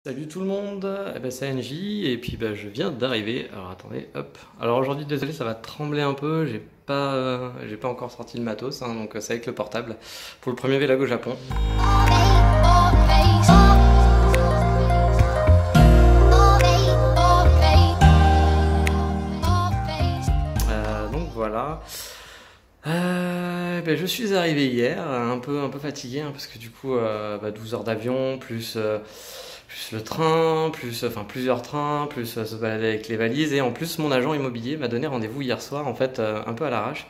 Salut tout le monde, c'est NJ et puis je viens d'arriver. Alors attendez, hop. Alors aujourd'hui, désolé, ça va trembler un peu. J'ai pas encore sorti le matos, hein, donc c'est avec le portable pour le premier vlog au Japon. Donc voilà. Je suis arrivé hier, un peu fatigué, hein, parce que du coup, 12 heures d'avion, plus le train, enfin plusieurs trains, plus se balader avec les valises, et en plus mon agent immobilier m'a donné rendez-vous hier soir, en fait, un peu à l'arrache.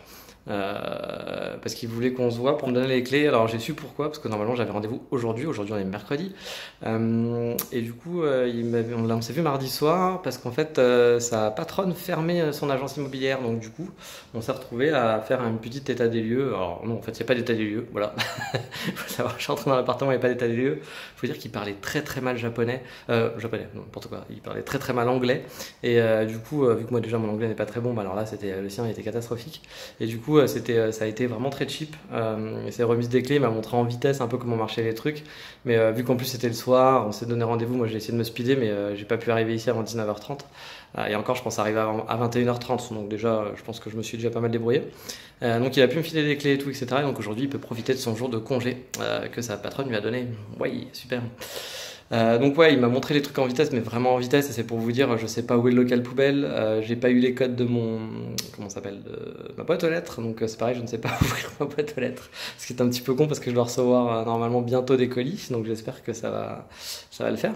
Parce qu'il voulait qu'on se voit pour me donner les clés. Alors j'ai su pourquoi, parce que normalement j'avais rendez-vous aujourd'hui on est mercredi. Et du coup on s'est vu mardi soir parce qu'en fait sa patronne fermait son agence immobilière. Donc du coup on s'est retrouvé à faire un petit état des lieux. Alors non, en fait il n'y a pas d'état des lieux, voilà. Faut savoir, je suis rentré dans l'appartement, il n'y a pas d'état des lieux. Faut dire qu'il parlait très très mal japonais. Japonais, non, n'importe quoi. Il parlait très très mal anglais. Et du coup vu que moi déjà mon anglais n'est pas très bon, alors là c'était le sien était catastrophique. Et du coup, ça a été vraiment très cheap. Ces remises des clés, il m'a montré en vitesse un peu comment marchaient les trucs. Mais vu qu'en plus c'était le soir, on s'est donné rendez-vous. Moi j'ai essayé de me speeder, mais j'ai pas pu arriver ici avant 19h30. Et encore, je pense arriver à 21h30. Donc déjà, je pense que je me suis déjà pas mal débrouillé. Donc il a pu me filer des clés et tout, etc. Et donc aujourd'hui, il peut profiter de son jour de congé que sa patronne lui a donné. Ouais, super. Donc ouais, il m'a montré les trucs en vitesse, mais vraiment en vitesse, et c'est pour vous dire, je sais pas où est le local poubelle, j'ai pas eu les codes de comment ça s'appelle, de ma boîte aux lettres, donc c'est pareil, je ne sais pas ouvrir ma boîte aux lettres, ce qui est un petit peu con parce que je dois recevoir normalement bientôt des colis, donc j'espère que ça va le faire.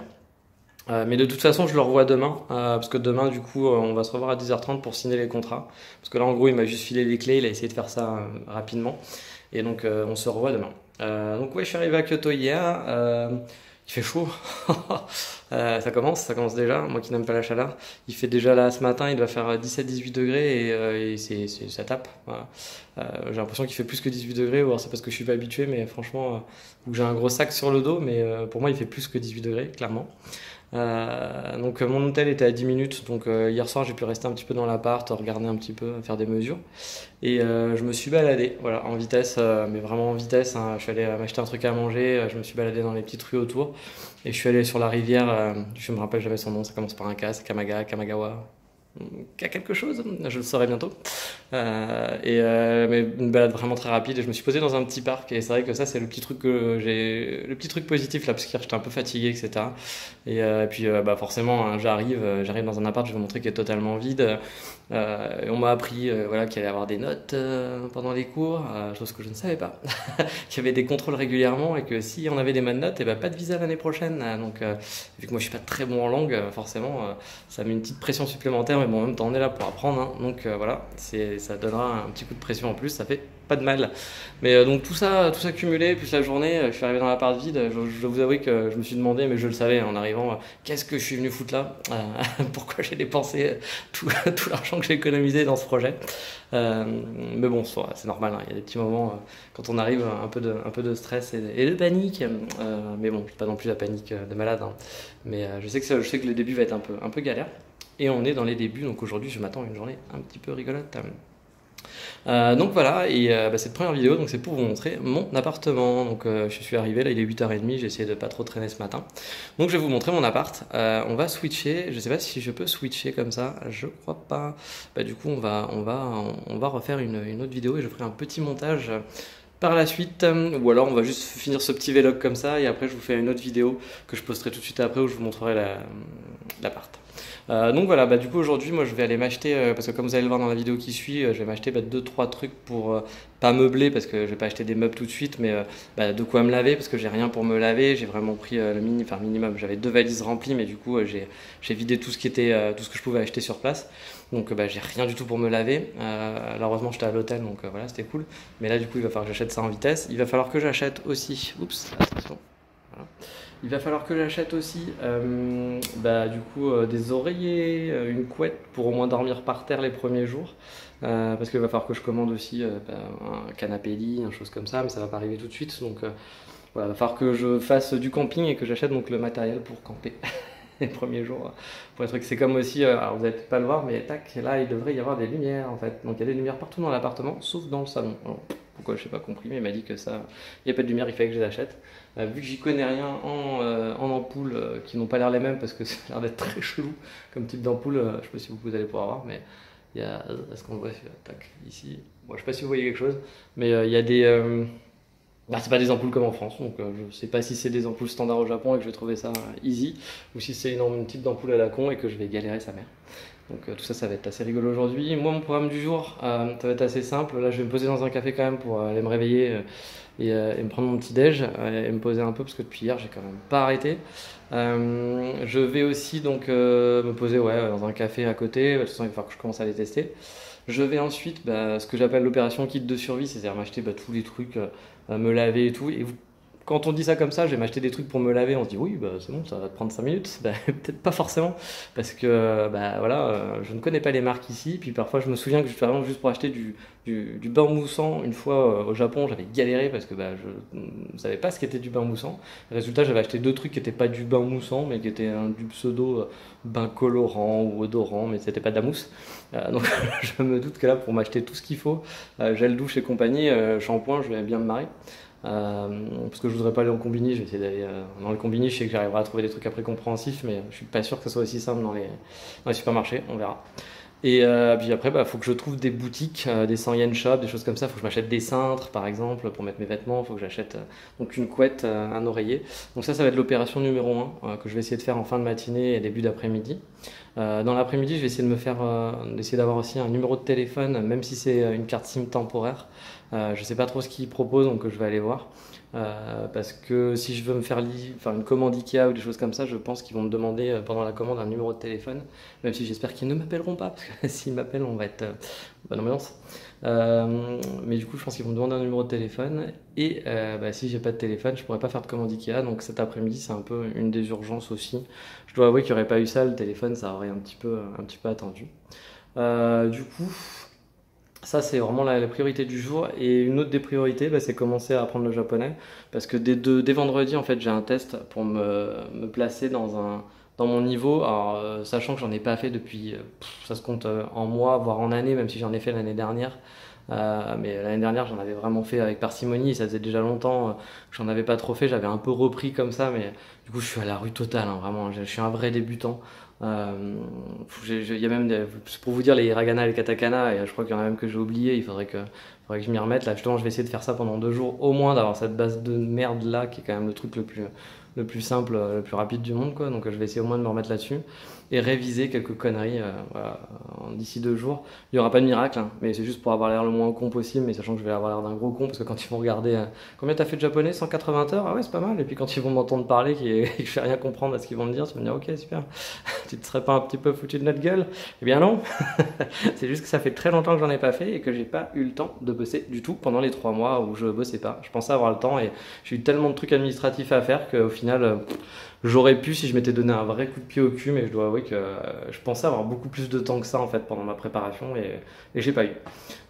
Mais de toute façon, je le revois demain, parce que demain, du coup, on va se revoir à 10h30 pour signer les contrats, parce que là, en gros, il m'a juste filé les clés, il a essayé de faire ça rapidement, et donc on se revoit demain. Donc ouais, je suis arrivé à Kyoto hier. Il fait chaud. Ça commence déjà. Moi qui n'aime pas la chaleur. Il fait déjà là ce matin, il doit faire 17-18 degrés et ça tape. Voilà. J'ai l'impression qu'il fait plus que 18 degrés, ou alors c'est parce que je suis pas habitué, mais franchement, ou que j'ai un gros sac sur le dos, mais pour moi il fait plus que 18 degrés, clairement. Donc mon hôtel était à 10 minutes, donc hier soir j'ai pu rester un petit peu dans l'appart, regarder un petit peu, faire des mesures. Et je me suis baladé, voilà, en vitesse, mais vraiment en vitesse, hein. Je suis allé m'acheter un truc à manger, je me suis baladé dans les petites rues autour, et je suis allé sur la rivière, je me rappelle jamais son nom, ça commence par un K, c'est Kamagawa, quelque chose, je le saurai bientôt. Mais une balade vraiment très rapide, et je me suis posé dans un petit parc, et c'est vrai que ça c'est le petit truc le petit truc positif là, parce qu'hier j'étais un peu fatigué, etc. Et puis forcément, hein, j'arrive dans un appart, je vais vous montrer qu'il est totalement vide. Et on m'a appris voilà, qu'il allait y avoir des notes pendant les cours, chose que je ne savais pas. Qu'il y avait des contrôles régulièrement, et que si on avait des bonnes notes, et pas de visa l'année prochaine. Donc vu que moi je suis pas très bon en langue, forcément ça met une petite pression supplémentaire, mais bon, en même temps on est là pour apprendre, hein. Donc voilà, ça donnera un petit coup de pression en plus, ça fait pas de mal. Mais donc tout ça cumulé, plus la journée, je suis arrivé dans l'appart vide, je dois vous avouer que je me suis demandé, mais je le savais en arrivant, qu'est-ce que je suis venu foutre là. Pourquoi j'ai dépensé tout l'argent que j'ai économisé dans ce projet. Mais bon, c'est normal, hein. Il y a des petits moments quand on arrive, un peu de stress et de panique. Mais bon, pas non plus la panique de malade, hein. Mais je sais que le début va être un peu galère. Et on est dans les débuts, donc aujourd'hui je m'attends à une journée un petit peu rigolote. Donc voilà, et cette première vidéo, donc c'est pour vous montrer mon appartement. Donc je suis arrivé, là il est 8h30, j'ai essayé de pas trop traîner ce matin. Donc je vais vous montrer mon appart. On va switcher, je sais pas si je peux switcher comme ça, je crois pas. Du coup on va refaire une autre vidéo, et je ferai un petit montage par la suite, ou alors on va juste finir ce petit vlog comme ça, et après je vous fais une autre vidéo que je posterai tout de suite après, où je vous montrerai l'appart. Donc voilà, du coup aujourd'hui moi je vais aller m'acheter, parce que comme vous allez le voir dans la vidéo qui suit, je vais m'acheter 2-3 trucs pour pas meubler, parce que je vais pas acheter des meubles tout de suite, mais de quoi me laver, parce que j'ai rien pour me laver. J'ai vraiment pris le minimum, j'avais 2 valises remplies, mais du coup j'ai vidé tout ce que je pouvais acheter sur place. Donc j'ai rien du tout pour me laver. Heureusement j'étais à l'hôtel, donc voilà, c'était cool. Mais là du coup il va falloir que j'achète ça en vitesse. Il va falloir que j'achète aussi, oups, attention, voilà. Il va falloir que j'achète aussi du coup des oreillers, une couette pour au moins dormir par terre les premiers jours. Parce qu'il va falloir que je commande aussi un canapé lit, une chose comme ça, mais ça va pas arriver tout de suite. Donc voilà, il va falloir que je fasse du camping, et que j'achète donc le matériel pour camper les premiers jours. Pour être que c'est comme aussi, alors vous n'allez peut-être pas le voir, mais tac, là il devrait y avoir des lumières en fait. Donc il y a des lumières partout dans l'appartement, sauf dans le salon. Alors, pourquoi je n'ai pas compris, mais il m'a dit que ça, il n'y a pas de lumière, il fallait que je les achète. Vu que j'y connais rien en ampoules qui n'ont pas l'air les mêmes parce que ça a l'air d'être très chelou comme type d'ampoule, je sais pas si vous allez pouvoir voir, mais il y a, est-ce qu'on voit, tac, ici, bon, je sais pas si vous voyez quelque chose, mais il y a des, bah, c'est pas des ampoules comme en France, donc je sais pas si c'est des ampoules standards au Japon et que je vais trouver ça easy, ou si c'est une type d'ampoule à la con et que je vais galérer sa mère. Donc tout ça, ça va être assez rigolo aujourd'hui. Moi, mon programme du jour, ça va être assez simple. Là, je vais me poser dans un café quand même pour aller me réveiller et me prendre mon petit déj et me poser un peu parce que depuis hier, j'ai quand même pas arrêté. Je vais aussi donc me poser ouais, dans un café à côté. De toute façon, il va falloir que je commence à les tester. Je vais ensuite, bah, ce que j'appelle l'opération kit de survie, c'est-à-dire m'acheter bah, tous les trucs, me laver et tout. Quand on dit ça comme ça, je vais m'acheter des trucs pour me laver, on se dit oui, bah, c'est bon, ça va te prendre 5 minutes. Bah, peut-être pas forcément, parce que bah, voilà, je ne connais pas les marques ici. Puis parfois, je me souviens que par exemple, juste pour acheter du bain moussant, une fois au Japon, j'avais galéré parce que bah, je ne savais pas ce qu'était du bain moussant. Résultat, j'avais acheté deux trucs qui n'étaient pas du bain moussant, mais qui étaient du pseudo bain colorant ou odorant, mais c'était pas de la mousse. Donc je me doute que là, pour m'acheter tout ce qu'il faut, gel douche et compagnie, shampoing, je vais bien me marrer. Parce que je voudrais pas aller en combini, je vais essayer d'aller dans le combini, je sais que j'arriverai à trouver des trucs après compréhensifs, mais je suis pas sûr que ce soit aussi simple dans les supermarchés, on verra. Et puis après, bah, faut que je trouve des boutiques, des 100 yen shop, des choses comme ça. Faut que je m'achète des cintres, par exemple, pour mettre mes vêtements. Faut que j'achète donc une couette, un oreiller. Donc ça va être l'opération numéro 1 que je vais essayer de faire en fin de matinée et début d'après-midi. Dans l'après-midi, je vais essayer de me faire, d'essayer d'avoir aussi un numéro de téléphone, même si c'est une carte SIM temporaire. Je sais pas trop ce qu'ils proposent, donc je vais aller voir. Parce que si je veux me faire une commande Ikea ou des choses comme ça, je pense qu'ils vont me demander pendant la commande un numéro de téléphone, même si j'espère qu'ils ne m'appelleront pas, parce que s'ils m'appellent, on va être bonne ambiance. Mais du coup, je pense qu'ils vont me demander un numéro de téléphone, et bah, si j'ai pas de téléphone, je pourrais pas faire de commande Ikea, donc cet après-midi, c'est un peu une des urgences aussi. Je dois avouer qu'il n'y aurait pas eu ça, le téléphone, ça aurait un petit peu attendu. Du coup, ça, c'est vraiment la priorité du jour. Et une autre des priorités, bah, c'est commencer à apprendre le japonais. Parce que dès vendredi, en fait, j'ai un test pour me placer dans mon niveau. Alors, sachant que j'en ai pas fait depuis, ça se compte en mois, voire en années, même si j'en ai fait l'année dernière. Mais l'année dernière, j'en avais vraiment fait avec parcimonie. Ça faisait déjà longtemps que j'en avais pas trop fait. J'avais un peu repris comme ça, mais du coup, je suis à la rue totale, hein, vraiment. Je suis un vrai débutant. Il y a même pour vous dire les hiragana et les katakana, et je crois qu'il y en a même que j'ai oublié. Faudrait que je m'y remette. Là, justement, je vais essayer de faire ça pendant 2 jours, au moins d'avoir cette base de merde là, qui est quand même le truc le plus simple, le plus rapide du monde, quoi. Donc, je vais essayer au moins de me remettre là-dessus et réviser quelques conneries voilà, d'ici 2 jours. Il n'y aura pas de miracle, hein, mais c'est juste pour avoir l'air le moins con possible, mais sachant que je vais avoir l'air d'un gros con, parce que quand ils vont regarder combien t'as fait de japonais, 180 heures, ah ouais, c'est pas mal. Et puis quand ils vont m'entendre parler et que je vais rien comprendre à ce qu'ils vont me dire, tu vas me dire, ok, super, tu te serais pas un petit peu foutu de notre gueule? Eh bien non, c'est juste que ça fait très longtemps que j'en ai pas fait et que j'ai pas eu le temps de bosser du tout pendant les 3 mois où je bossais pas. Je pensais avoir le temps et j'ai eu tellement de trucs administratifs à faire qu'au final, j'aurais pu si je m'étais donné un vrai coup de pied au cul, mais je dois avouer que je pensais avoir beaucoup plus de temps que ça en fait pendant ma préparation et j'ai pas eu.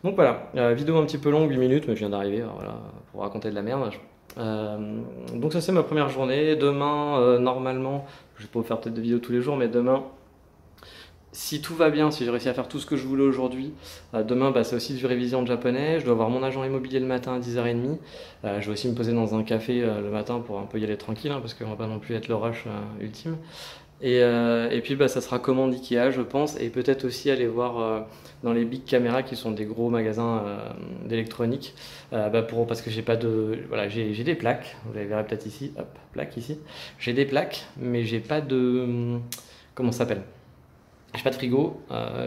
Donc voilà, vidéo un petit peu longue, 8 minutes, mais je viens d'arriver, voilà, pour raconter de la merde. Donc ça c'est ma première journée. Demain, normalement, je vais pas vous faire peut-être de vidéos tous les jours, mais demain, si tout va bien, si j'ai réussi à faire tout ce que je voulais aujourd'hui, demain bah, c'est aussi du révision de japonais. Je dois avoir mon agent immobilier le matin à 10h30. Je vais aussi me poser dans un café le matin pour un peu y aller tranquille, hein, parce qu'on va pas non plus être le rush ultime. Et puis bah, ça sera commande Ikea, je pense, et peut-être aussi aller voir dans les Big Camera qui sont des gros magasins d'électronique, parce que j'ai pas de, voilà, j'ai des plaques, vous les verrez peut-être ici, hop, plaque ici, j'ai des plaques, mais j'ai pas de, comment ça s'appelle? J'ai pas de frigo,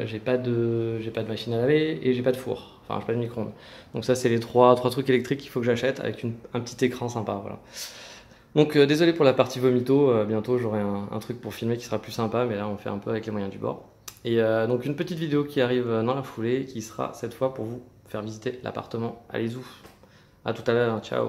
j'ai pas de machine à laver et j'ai pas de four, enfin j'ai pas de micro-ondes. Donc ça c'est les trois trucs électriques qu'il faut que j'achète avec un petit écran sympa, voilà. Donc désolé pour la partie vomito, bientôt j'aurai un truc pour filmer qui sera plus sympa, mais là on fait un peu avec les moyens du bord. Et donc une petite vidéo qui arrive dans la foulée, qui sera cette fois pour vous faire visiter l'appartement. Allez-y, à tout à l'heure, ciao.